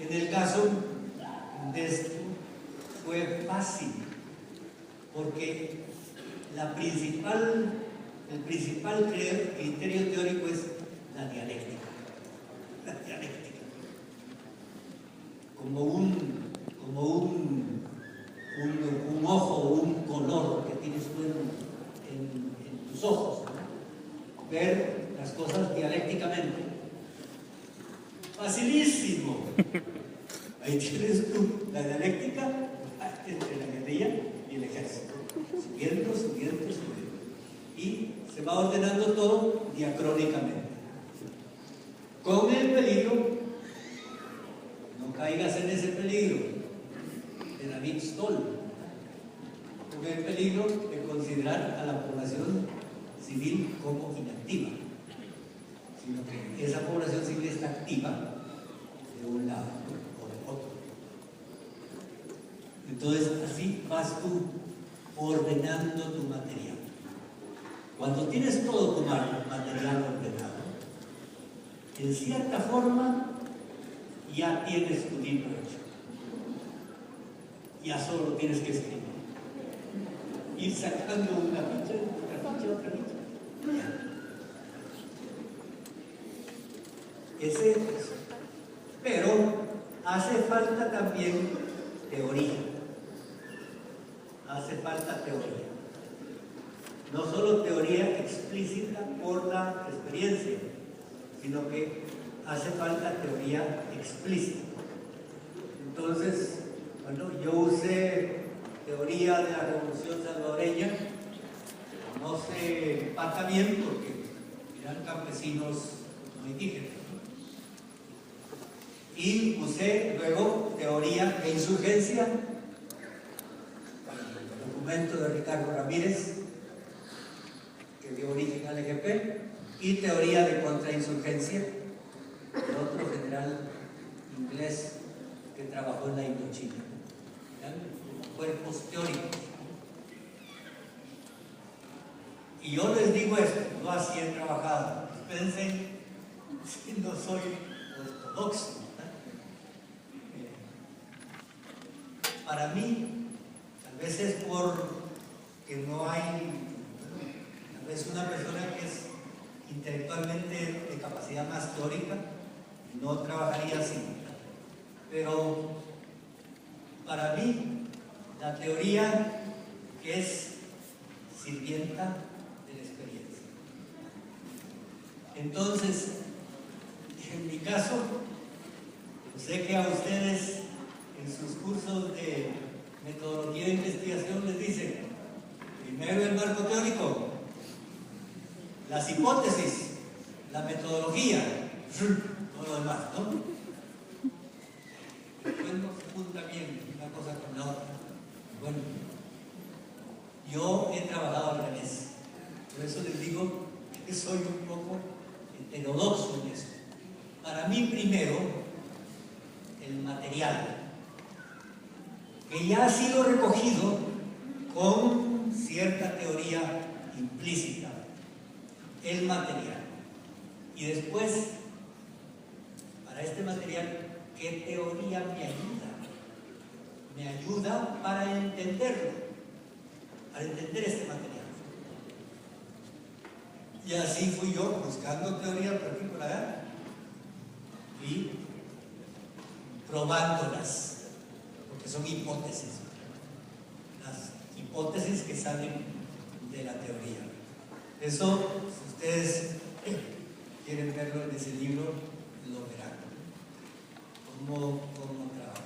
En el caso de esto fue fácil, porque el principal criterio teórico es la dialéctica. La dialéctica. Como un ojo o un color que tienes tú en tus ojos, ¿no? Ver las cosas dialécticamente. Facilísimo. Ahí tienes tú la dialéctica entre la guerrilla y el ejército. Subiendo. Y se va ordenando todo diacrónicamente. Con el peligro, no caigas en ese peligro de David Stoll, con el peligro de considerar a la población civil como inactiva, sino que esa población civil está activa de un lado o de otro. Entonces así vas tú ordenando tu material. Cuando tienes todo tu material ordenado, en cierta forma ya tienes tu libro hecho. Ya solo tienes que escribir. Ir sacando una ficha, otra ficha. Ese es eso. Pero hace falta también teoría. Hace falta teoría. No solo teoría explícita por la experiencia, sino que hace falta teoría explícita. Entonces, bueno, yo usé teoría de la Revolución Salvadoreña, no se empata bien porque eran campesinos no indígenas. Y usé luego teoría de insurgencia, el documento de Ricardo Ramírez, que dio origen al EGP, y teoría de contrainsurgencia, de otro general inglés que trabajó en la Indochina. ¿Vean? Cuerpos teóricos. Y yo les digo esto, no así he trabajado. Piensen si no soy ortodoxo. Para mí, tal vez es porque no hay, tal vez una persona que es intelectualmente de capacidad más teórica, no trabajaría así. Pero para mí, la teoría es sirvienta de la experiencia. Entonces, en mi caso, sé que a ustedes en sus cursos de metodología de investigación les dicen, primero el marco teórico, las hipótesis, la metodología, todo lo demás, ¿no? Después no se junta bien una cosa con la otra. Bueno, yo he trabajado al revés, por eso les digo que soy un poco heterodoxo en esto. Para mí primero, el material, que ya ha sido recogido con cierta teoría implícita, el material. Y después, para este material, ¿qué teoría me ayuda? Me ayuda para entenderlo, para entender este material. Y así fui yo buscando teoría por aquí por allá y probándolas, porque son hipótesis, las hipótesis que salen de la teoría. Eso, si ustedes quieren verlo en ese libro, lo verán. ¿Cómo trabajo?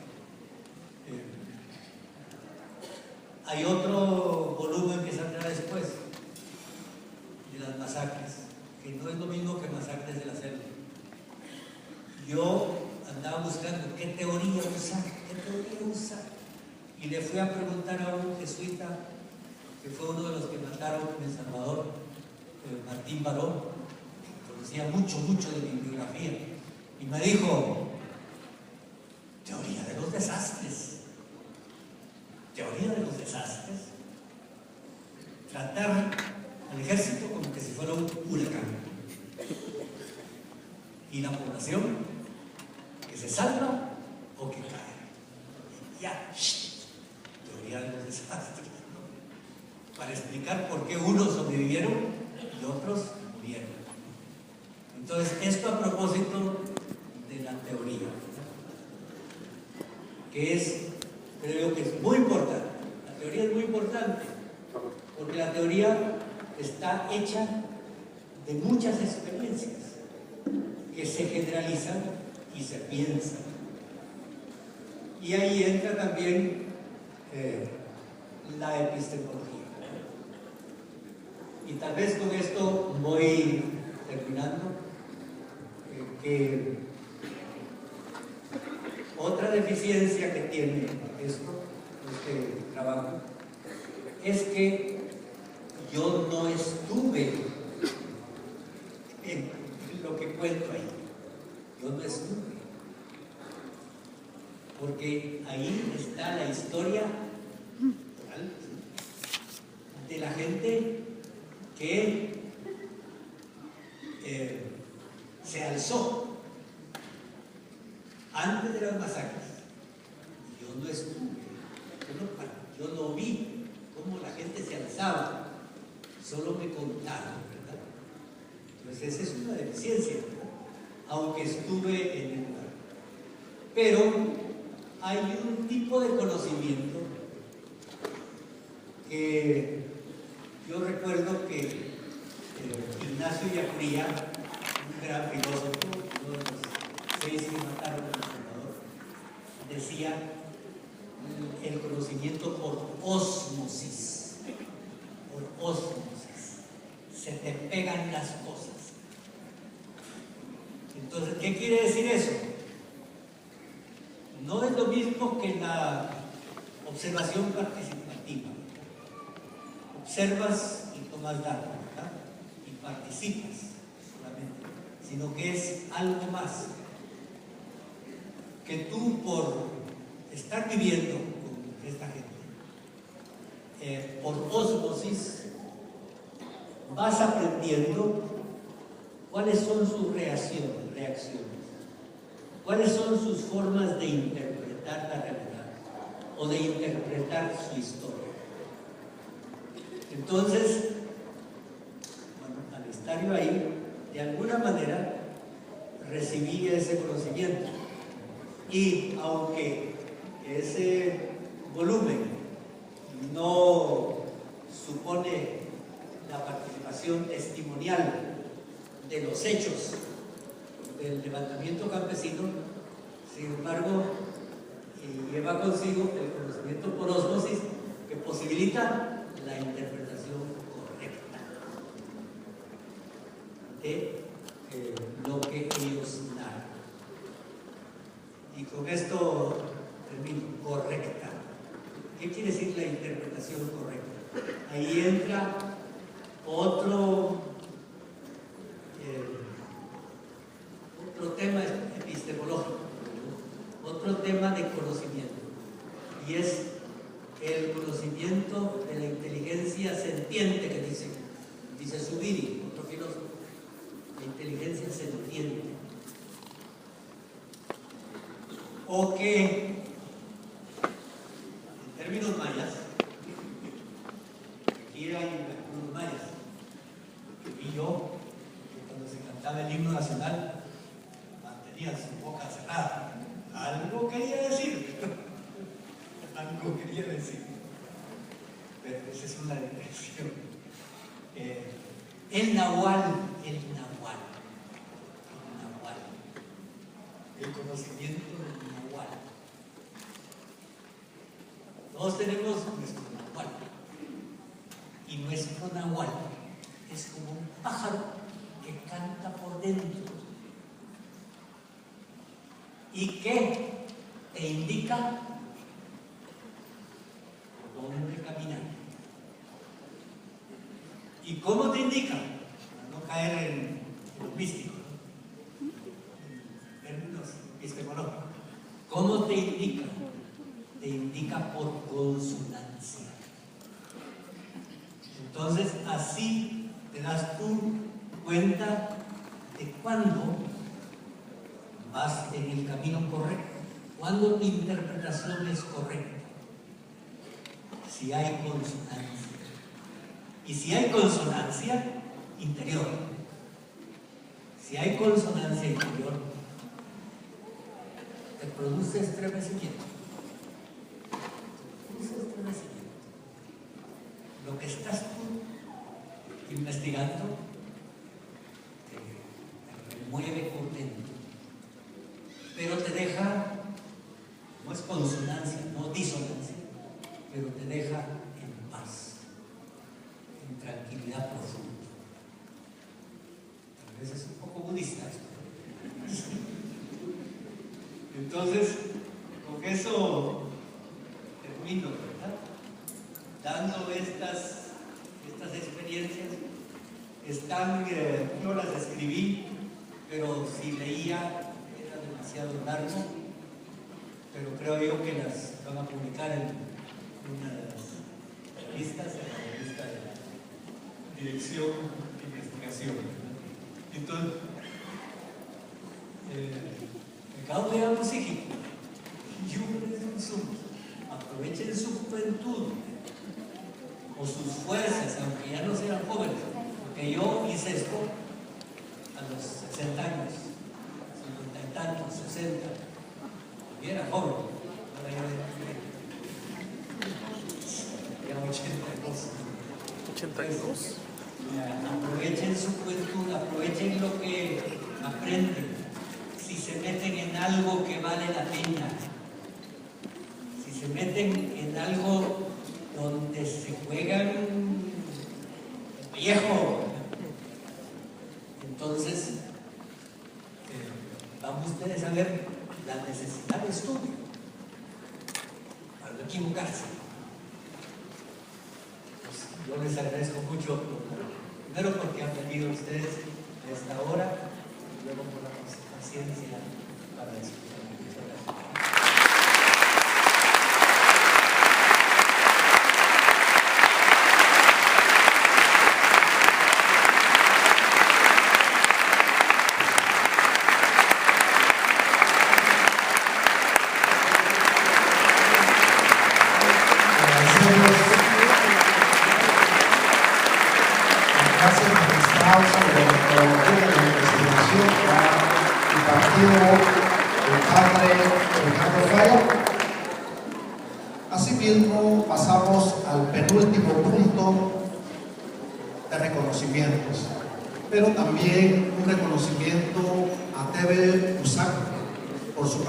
Hay otro volumen que saldrá después, de las masacres, que no es lo mismo que masacres de la selva. Yo andaba buscando qué teoría usar, y le fui a preguntar a un jesuita, que fue uno de los que mataron en El Salvador, Martín Barón, que conocía mucho de mi biografía, y me dijo, teoría de los desastres, tratar al ejército como que si fuera un huracán, y la población que se salva o que cae. Ya, teoría de los desastres, ¿no? Para explicar por qué unos sobrevivieron y otros murieron. Entonces, esto a propósito de la teoría, que creo que es muy importante. La teoría es muy importante, porque la teoría está hecha de muchas experiencias que se generalizan y se piensan. Y ahí entra también la epistemología. Y tal vez con esto voy terminando, que otra deficiencia que tiene este trabajo, es que yo no estuve en lo que cuento ahí. Yo no estuve. Porque ahí está la historia real de la gente que se alzó antes de las masacres. Yo no estuve, yo no vi cómo la gente se alzaba, solo me contaron, ¿verdad? Entonces esa es una deficiencia, ¿verdad? Aunque estuve en el lugar. Pero hay un tipo de conocimiento que yo recuerdo que Ignacio Ellacuría, un gran filósofo, uno de los 6 que mataron en El Salvador, decía el conocimiento por ósmosis. Por ósmosis. Se te pegan las cosas. Entonces, ¿qué quiere decir eso? No es lo mismo que la observación participativa. Observas y tomas datos, ¿verdad? Y participas solamente, sino que es algo más. Que tú, por estar viviendo con esta gente, por ósmosis, vas aprendiendo cuáles son sus reacciones, cuáles son sus formas de interpretar la realidad o de interpretar su historia. Entonces, bueno, al estar yo ahí, de alguna manera recibí ese conocimiento. Y aunque ese volumen no supone la participación testimonial de los hechos del levantamiento campesino, sin embargo, lleva consigo el conocimiento por ósmosis que posibilita la interpretación correcta de lo que ellos narran. Y con esto termino. Correcta. ¿Qué quiere decir la interpretación correcta? Ahí entra otro tema epistemológico, otro tema de conocimiento, y es el conocimiento de la inteligencia sentiente que dice Zubiri, otro filósofo, la inteligencia sentiente, o que en términos mayas, aquí hay algunos mayas que vi yo, que cuando se cantaba el himno nacional mantenían su boca cerrada. Algo quería decir, algo quería decir, pero esa es una definición. El nahual, el conocimiento del nahual. Todos tenemos nuestro nahual, y nuestro nahual es como un pájaro que canta por dentro y que te indica por dónde caminar. ¿Y cómo te indica? Para no caer en lo místico, ¿no? En términos epistemológicos. ¿Cómo te indica? Te indica por consonancia. Entonces, así te das tú cuenta de cuándo vas en el camino correcto, cuándo tu interpretación es correcta, si hay consonancia. Y si hay consonancia interior, si hay consonancia interior, te produce estremecimiento. Lo que estás tú investigando te remueve por dentro, pero te deja, no es consonancia, no disonancia, pero te deja en paz, en tranquilidad profunda. A veces es un poco budista esto. Entonces, con eso termino, ¿verdad? Dando estas experiencias. Están, yo las escribí, pero si leía era demasiado largo, pero creo yo que las van a publicar en una de las revistas, en la revista de la Dirección de Investigación. Entonces, mercado de psíquico, aprovechen su juventud o sus fuerzas, aunque ya no sean jóvenes, porque yo hice esto a los 60 años, 50 y tantos, 60, y era joven, ahora ya 82. 82. Aprovechen su juventud, aprovechen lo que aprenden, si se meten en algo que vale la pena, si se meten en algo donde se juegan viejo, entonces vamos ustedes a ver la necesidad de estudio para no equivocarse. Pues yo les agradezco mucho, primero porque han venido ustedes a esta hora y luego por la paciencia para escuchar. Muchas gracias. Gracias, magistrado, sobre la metodología felicitación al partido del padre Ricardo Falla. Asimismo, pasamos al penúltimo punto de reconocimientos, pero también un reconocimiento a Tebe Usac por su